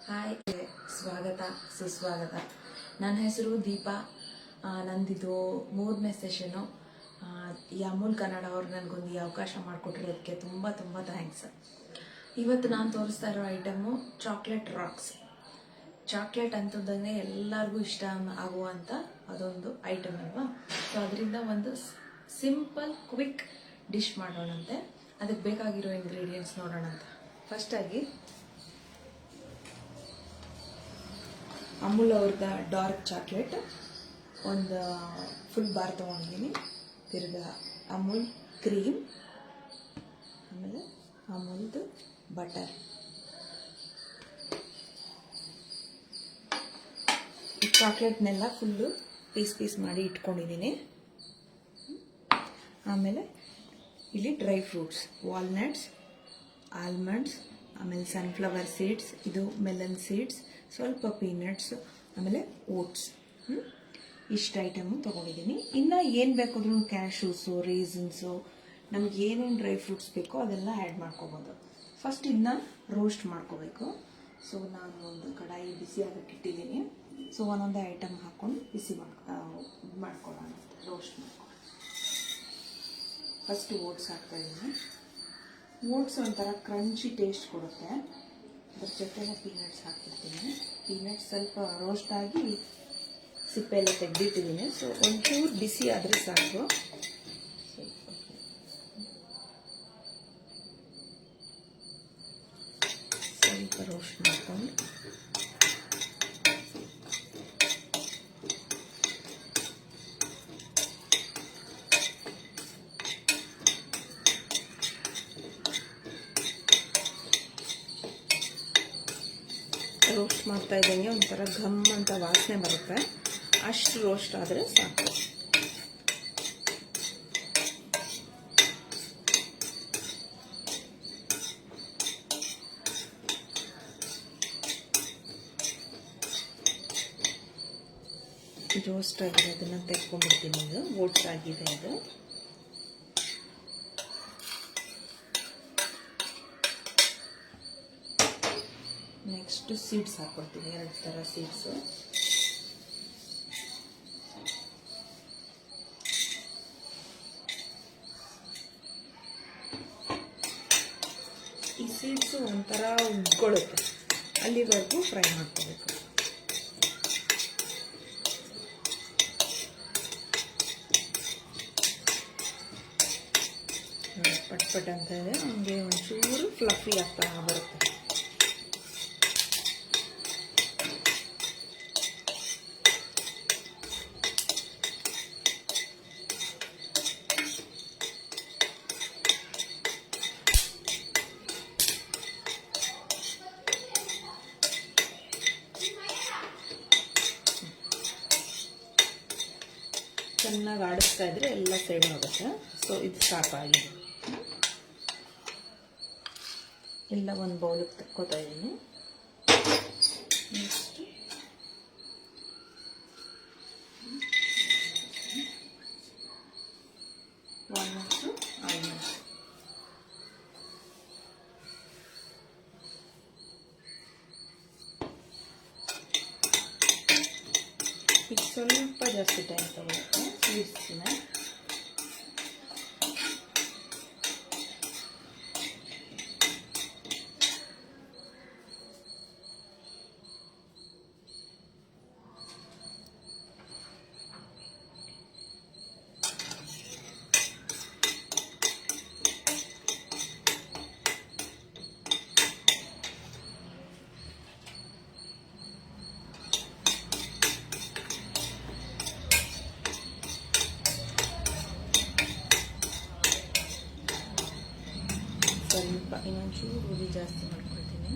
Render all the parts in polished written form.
Hi, ಸ್ವಾಗತ ಸುಸ್ವಾಗತ. ನನ್ನ ಹೆಸರು ದೀಪಾ. ನಂದಿದು 3ನೇ ಸೆಷನು. ಈ ಅಮೂಲ್ ಕನ್ನಡ ಅವ್ರು ನನಗೊಂದು ಈ ಅವಕಾಶ ಮಾಡಿಕೊಟ್ಟಿರೋದಕ್ಕೆ ತುಂಬ ತುಂಬ ಥ್ಯಾಂಕ್ಸ್. ಇವತ್ತು ನಾನು ತೋರಿಸ್ತಾ ಇರೋ ಐಟಮು ಚಾಕ್ಲೇಟ್ ರಾಕ್ಸ್. ಚಾಕ್ಲೇಟ್ ಅಂತಂದ್ರೆ ಎಲ್ಲರಿಗೂ ಇಷ್ಟ ಆಗುವಂಥ ಅದೊಂದು ಐಟಮ್ ಅಲ್ವಾ. ಸೊ ಅದರಿಂದ ಒಂದು ಸಿಂಪಲ್ ಕ್ವಿಕ್ ಡಿಶ್ ಮಾಡೋಣಂತೆ. ಅದಕ್ಕೆ ಬೇಕಾಗಿರೋ ಇಂಗ್ರೀಡಿಯೆಂಟ್ಸ್ ನೋಡೋಣಂತ. ಫಸ್ಟಾಗಿ ಅಮೂಲ್ ಅವ್ರದ ಡಾರ್ಕ್ ಚಾಕ್ಲೇಟ್ ಒಂದು ಫುಲ್ ಬಾರ್ ತೊಗೊಂಡಿದ್ದೀನಿ. ತಿರ್ಗಾ ಅಮೂಲ್ ಕ್ರೀಮ್, ಆಮೇಲೆ ಅಮೂಲ್ದು ಬಟರ್. ಈ ಚಾಕ್ಲೇಟ್ನೆಲ್ಲ ಫುಲ್ಲು ಪೀಸ್ ಮಾಡಿ ಇಟ್ಕೊಂಡಿದ್ದೀನಿ. ಆಮೇಲೆ ಇಲ್ಲಿ ಡ್ರೈ ಫ್ರೂಟ್ಸ್, ವಾಲ್ನಟ್ಸ್, ಆಲ್ಮಂಡ್ಸ್, ಆಮೇಲೆ ಸನ್ಫ್ಲವರ್ ಸೀಡ್ಸ್, ಇದು ಮೆಲನ್ ಸೀಡ್ಸ್, ಸ್ವಲ್ಪ ಪೀನಟ್ಸ್, ಆಮೇಲೆ ಓಟ್ಸ್. ಇಷ್ಟು ಐಟಮು ತೊಗೊಂಡಿದ್ದೀನಿ. ಇನ್ನು ಏನು ಬೇಕಾದ್ರೂ ಕ್ಯಾಶೂಸು, ರೇಸನ್ಸು, ನಮ್ಗೆ ಏನೇನು ಡ್ರೈ ಫ್ರೂಟ್ಸ್ ಬೇಕೋ ಅದೆಲ್ಲ ಆ್ಯಡ್ ಮಾಡ್ಕೋಬೋದು. ಫಸ್ಟ್ ಇದನ್ನ ರೋಸ್ಟ್ ಮಾಡ್ಕೋಬೇಕು. ಸೊ ನಾನು ಒಂದು ಕಡಾಯಿ ಬಿಸಿ ಆಗಕ್ಕೆ ಇಟ್ಟಿದ್ದೀನಿ. ಸೊ ಒಂದೊಂದೇ ಐಟಮ್ ಹಾಕ್ಕೊಂಡು ಬಿಸಿ ಮಾಡ್ಕೊಳ್ಳೋಣ, ರೋಸ್ಟ್ ಮಾಡ್ಕೊಳ್ಳೋಣ. ಫಸ್ಟ್ ಓಟ್ಸ್ ಹಾಕ್ತಾಯಿದ್ದೀನಿ. ಓಟ್ಸ್ ಒಂಥರ ಕ್ರಂಚಿ ಟೇಸ್ಟ್ ಕೊಡುತ್ತೆ. ಅದ್ರ ಜೊತೆಗೆ ಪೀನಟ್ಸ್ ಹಾಕ್ತಿರ್ತೀನಿ. ಪೀನಟ್ಸ್ ಸ್ವಲ್ಪ ರೋಸ್ಟ್ ಆಗಿ ಸಿಪ್ಪೆ ಎಲ್ಲ ತೆಗೆದಿಟ್ಟಿದ್ದೀನಿ. ಸೊ ಒಂಚೂರು ಬಿಸಿ ಆದರೆ ಸಾಕು. ಸ್ವಲ್ಪ ರೋಸ್ಟ್ ಮಾಡ್ಕೊಂಡು ರೋಸ್ಟ್ ಮಾಡ್ತಾ ಇದ್ದಂಗೆ ಒಂಥರ ಘಮ್ ಅಂತ ವಾಸನೆ ಬರುತ್ತೆ. ಅಷ್ಟು ರೋಸ್ಟ್ ಆದರೆ ಸಾಕು. ರೋಸ್ಟ್ ಆಗಿರೋದನ್ನ ತೆಕ್ಕೊಂಡ್ಬಿಡ್ತೀನಿ. ಇದು ಓಟ್ಸ್ ಆಗಿದೆ. ಇದು ನೆಕ್ಸ್ಟ್ ಸೀಡ್ಸ್ ಹಾಕ್ಕೊಳ್ತೀನಿ. 2 ಥರ ಸೀಡ್ಸು. ಈ ಸೀಡ್ಸು ಒಂಥರ ಉಗ್ಗೊಳುತ್ತೆ, ಅಲ್ಲಿವರೆಗೂ ಫ್ರೈ ಮಾಡ್ಕೋಬೇಕು. ಪಟ್ ಅಂತ ಇದೆ, ಹಂಗೆ ಒಂಚೂರು ಫ್ಲಫಿ ಆಗ್ತಾ ಬರುತ್ತೆ. ಚೆನ್ನಾಗಿ ಆಡಿಸ್ತಾ ಇದ್ರೆ ಎಲ್ಲ ಸೈಡ್ ಆಗುತ್ತೆ. ಸೊ ಇದು ಸಾಕಾಗಿದೆ. ಎಲ್ಲ ಒಂದು ಬೌಲಿಗೆ ತಕ್ಕೋತಾ ಇದ್ದೀನಿ. Next walnuts, almonds. ಈಗ ಸ್ವಲ್ಪ ಜಾಸ್ತಿ ಟೈಮ್ ತಗೊಳುತ್ತೆ ಸ್ವೀಟ್ಸಿನ. ಸ್ವಲ್ಪ ಇನ್ನೊಂಚೂರು ಹುಳಿ ಜಾಸ್ತಿ ಮಾಡ್ಕೊಳ್ತೀನಿ.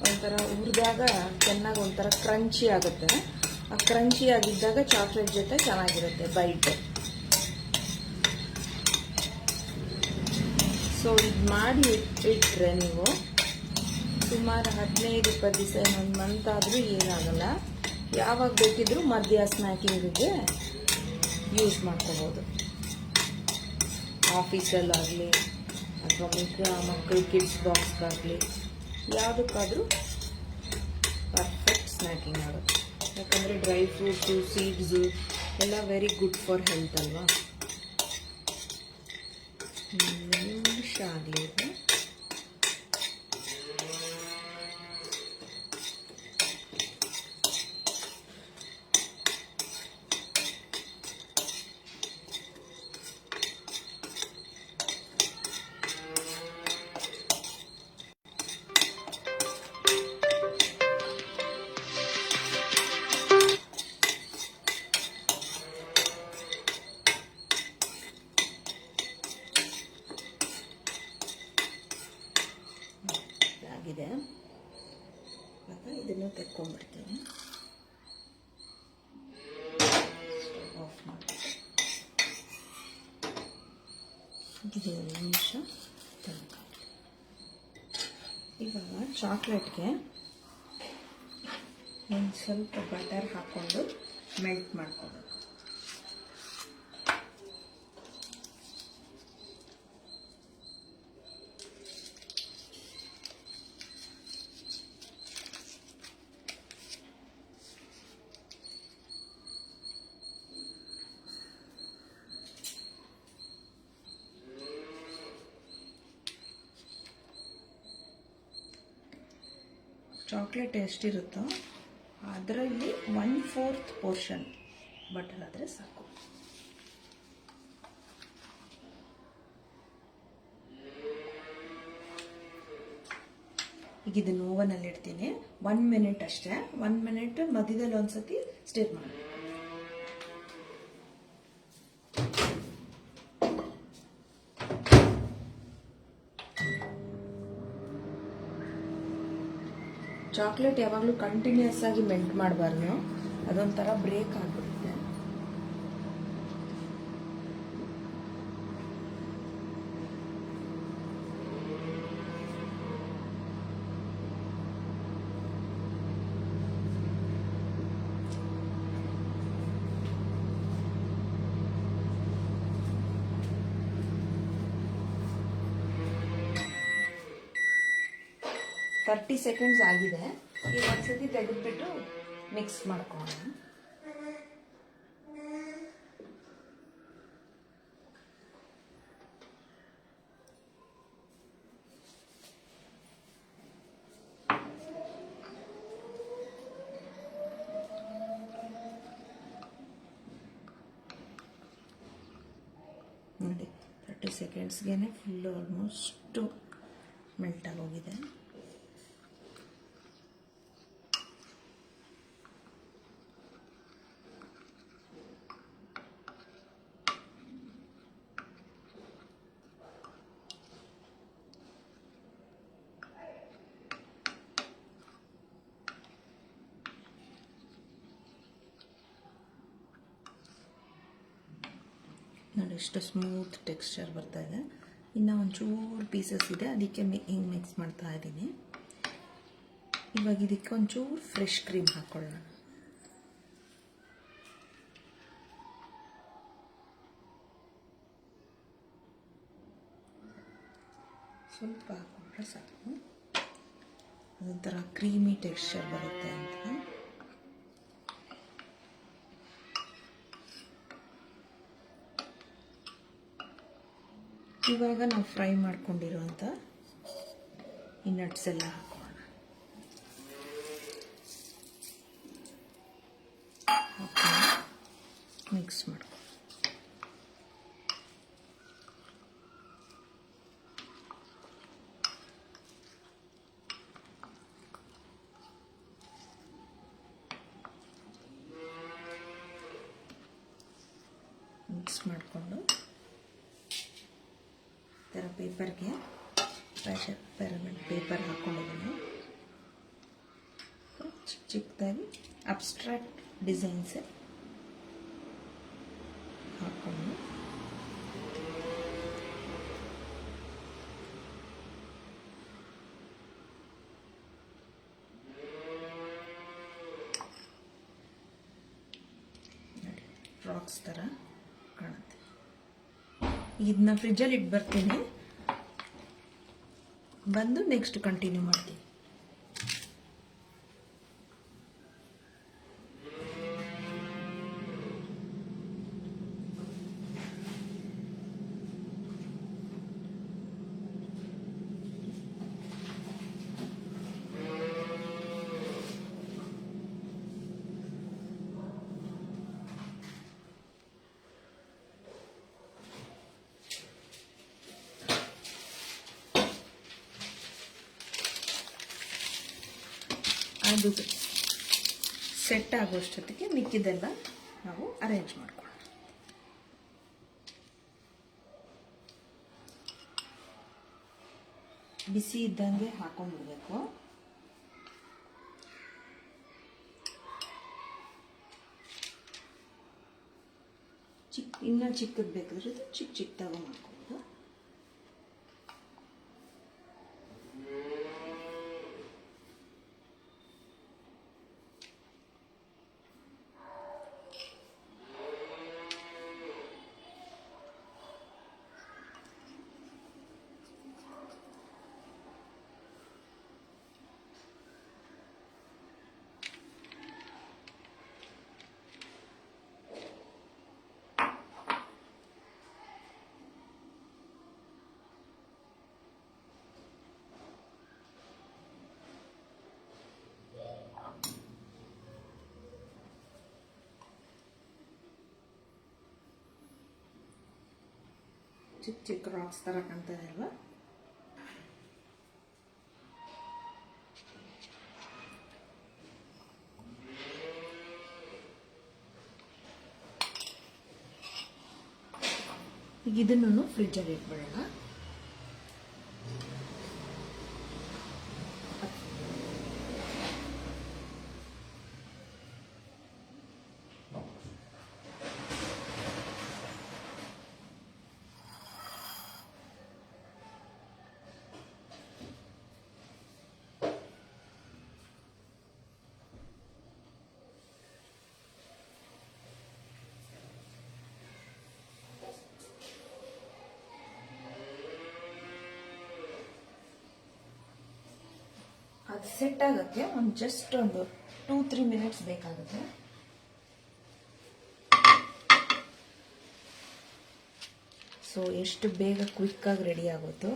ಒಂಥರ ಹುರಿದಾಗ ಚೆನ್ನಾಗಿ ಒಂಥರ ಕ್ರಂಚಿ ಆಗುತ್ತೆ. ಆ ಕ್ರಂಚಿ ಆಗಿದ್ದಾಗ ಚಾಕ್ಲೇಟ್ ಜೊತೆ ಚೆನ್ನಾಗಿರುತ್ತೆ ಬೈಟ್. ಸೊ ಇದು ಮಾಡಿ ಇಟ್ಟರೆ ನೀವು ಸುಮಾರು 15-20 ದಿವಸ, ಇನ್ನೊಂದು ಮಂತ್ ಆದರೂ ಏನಾಗಲ್ಲ. ಯಾವಾಗ ಬೇಕಿದ್ರೂ ಮಧ್ಯ ಸ್ನ್ಯಾಕಿಂಗಿಗೆ ಯೂಸ್ ಮಾಡ್ಕೋಬೋದು. ಆಫೀಸಲ್ಲಾಗಲಿ ಅಥವಾ ಮಕ್ಕಳು ಕಿಡ್ಸ್ ಬಾಕ್ಸ್ಗಾಗಲಿ ಯಾವುದಕ್ಕಾದರೂ ಪರ್ಫೆಕ್ಟ್ ಸ್ನ್ಯಾಕಿಂಗ್ ಆಗುತ್ತೆ. ಯಾಕಂದರೆ ಡ್ರೈ ಫ್ರೂಟ್ಸು, ಸೀಡ್ಸು ಎಲ್ಲ ವೆರಿ ಗುಡ್ ಫಾರ್ ಹೆಲ್ತ್ ಅಲ್ವಾ. ನಿಮಿಷ ಆಗಲಿ ಇದು. ಆಗಿದೆ. ಇದನ್ನು ತೆಕ್ಕೊಂಡ್ಬಿಡ್ತೀನಿ. ಆಫ್ ಮಾಡಿ ಇದು ಒಂದು ನಿಮಿಷ ತನಕ. ಇವಾಗ ಚಾಕ್ಲೇಟ್ಗೆ ಒಂದು ಸ್ವಲ್ಪ ಬಟರ್ ಹಾಕ್ಕೊಂಡು ಮೆಲ್ಟ್ ಮಾಡ್ಕೋಬೇಕು. ಚಾಕ್ಲೇಟ್ ಎಷ್ಟಿರುತ್ತೋ ಅದರಲ್ಲಿ 1/4 ಪೋರ್ಷನ್ ಬಟರ್ ಆದರೆ ಸಾಕು. ಈಗ ಇದನ್ನು ಓವನಲ್ಲಿ ಇಡ್ತೀನಿ. 1 ಮಿನಿಟ್ ಅಷ್ಟೇ. 1 ಮಿನಿಟ್ ಮಧ್ಯದಲ್ಲಿ ಒಂದ್ಸತಿ ಸ್ಟಿರ್ ಮಾಡಿ. ಚಾಕ್ಲೇಟ್ ಯಾವಾಗಲೂ ಕಂಟಿನ್ಯೂಸ್ ಆಗಿ ಮೆಲ್ಟ್ ಮಾಡಬಾರ್ದು, ಅದೊಂಥರ ಬ್ರೇಕ್ ಆಗಿಬಿಡುತ್ತೆ. ಥರ್ಟಿ ಸೆಕೆಂಡ್ಸ್ ಆಗಿದೆ. ಈಗ ಒಂದ್ಸತಿ ತೆಗೆದುಬಿಟ್ಟು ಮಿಕ್ಸ್ ಮಾಡ್ಕೊಳ್ಳೋಣ. ನೋಡಿ 30 ಸೆಕೆಂಡ್ಸ್ಗೆ ಫುಲ್ಲು ಆಲ್ಮೋಸ್ಟು ಮೆಲ್ಟಾಗಿ ಹೋಗಿದೆ. ನೋಡಿ ಎಷ್ಟು ಸ್ಮೂತ್ ಟೆಕ್ಸ್ಚರ್ ಬರ್ತಾ ಇದೆ. ಇನ್ನು ಒಂಚೂರು ಪೀಸಸ್ ಇದೆ, ಅದಕ್ಕೆ ಹಿಂಗೆ ಮಿಕ್ಸ್ ಮಾಡ್ತಾ ಇದ್ದೀನಿ. ಇವಾಗ ಇದಕ್ಕೆ ಒಂಚೂರು ಫ್ರೆಶ್ ಕ್ರೀಮ್ ಹಾಕ್ಕೊಳ್ಳೋಣ. ಸ್ವಲ್ಪ ಹಾಕೊಂಡ್ರೆ ಸಾಕು, ಅದೊಂಥರ ಕ್ರೀಮಿ ಟೆಕ್ಸ್ಚರ್ ಬರುತ್ತೆ ಅಂತ. ಇವಾಗ ನಾವು ಫ್ರೈ ಮಾಡ್ಕೊಂಡಿರೋಂಥ ಈ ನಟ್ಸ್ ಎಲ್ಲ ಹಾಕೋಣ. ಮಿಕ್ಸ್ ಮಾಡ್ಕೊ. ಮಿಕ್ಸ್ ಮಾಡಿಕೊಂಡು ಥರ ಪೇಪರ್ಗೆ ಪ್ಯಾರಾಮಿಡ್ ಪೇಪರ್ ಹಾಕ್ಕೊಂಡಿದ್ದೀನಿ. ಚಿಕ್ಕ ಚಿಕ್ಕದಾಗಿ ಅಬ್ಸ್ಟ್ರಾಕ್ಟ್ ಡಿಸೈನ್ಸ್ ಹಾಕ್ಕೊಂಡು ಫ್ರಾಕ್ಸ್ ಥರ ಕಾಣುತ್ತೆ. ಇದನ್ನ ಫ್ರಿಜ್ಜಲ್ಲಿ ಇಟ್ಟು ಬರ್ತೀನಿ, ಬಂದು ನೆಕ್ಸ್ಟ್ ಕಂಟಿನ್ಯೂ ಮಾಡ್ತೀನಿ. ಅದು ಸೆಟ್ ಆಗೋಷ್ಟೊತ್ತಿಗೆ ಮಿಕ್ಕಿದೆಲ್ಲ ನಾವು ಅರೇಂಜ್ ಮಾಡ್ಕೊಳ್ಳೋಣ. ಬಿಸಿ ಇದ್ದಂಗೆ ಹಾಕೊಂಡ್ಬಿಡ್ಬೇಕು. ಇನ್ನೂ ಚಿಕ್ಕದು ಬೇಕಾದ್ರೆ ಚಿಕ್ಕ ಚಿಕ್ಕದಾಗೂ ಮಾಡ್ಕೊಬೋದು. ಚಿಕ್ಕ ಚಿಕ್ಕ ರಾಕ್ಸ್ ಥರ ಕಾಣ್ತದೆ ಅಲ್ವಾ? ಈಗ ಇದನ್ನು ಫ್ರಿಜ್ಜಲ್ಲಿ ಇಟ್ಬಿಡೋಣ. ಅದು ಸೆಟ್ ಆಗೋಕ್ಕೆ ಜಸ್ಟ್ ಒಂದು 2-3 ಮಿನಿಟ್ಸ್ ಬೇಕಾಗುತ್ತೆ. ಸೊ ಎಷ್ಟು ಬೇಗ ಕ್ವಿಕ್ಕಾಗಿ ರೆಡಿ ಆಗುತ್ತೋ.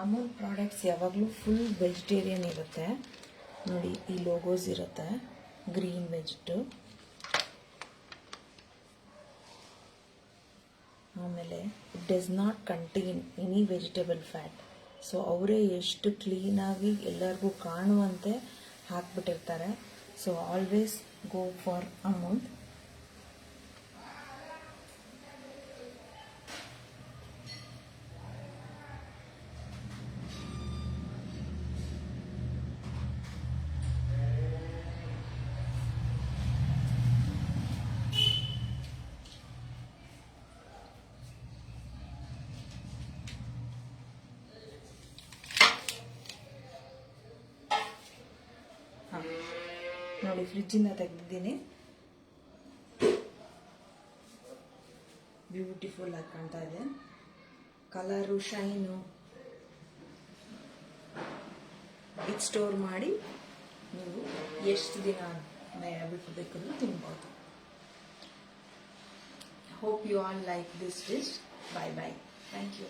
ಅಮೂಲ್ ಪ್ರಾಡಕ್ಟ್ಸ್ ಯಾವಾಗಲೂ ಫುಲ್ ವೆಜಿಟೇರಿಯನ್ ಇರುತ್ತೆ ನೋಡಿ. ಈ ಲೋಗೋಸ್ ಇರುತ್ತೆ ಗ್ರೀನ್ ವೆಜ್ಟು. ಆಮೇಲೆ it does not contain any vegetable fat. So ಅವರೇ ಎಷ್ಟು ಕ್ಲೀನಾಗಿ ಎಲ್ಲರಿಗೂ ಕಾಣುವಂತೆ ಹಾಕ್ಬಿಟ್ಟಿರ್ತಾರೆ. So always go for Amul. ನೋಡಿ ಫ್ರಿಜ್ಜಿಂದ ತೆಗೆದಿದ್ದೀನಿ. ಬ್ಯೂಟಿಫುಲ್ ಆಗಿ ಕಾಣ್ತಾ ಇದೆ. Colour, shine. ಇದು ಸ್ಟೋರ್ ಮಾಡಿ ನೀವು ಎಷ್ಟು ದಿನ ಬಿಟ್ಟು ಬೇಕಾದ್ರೂ ತಿನ್ಬೋದು. Hope you all like this dish. Bye bye. Thank you.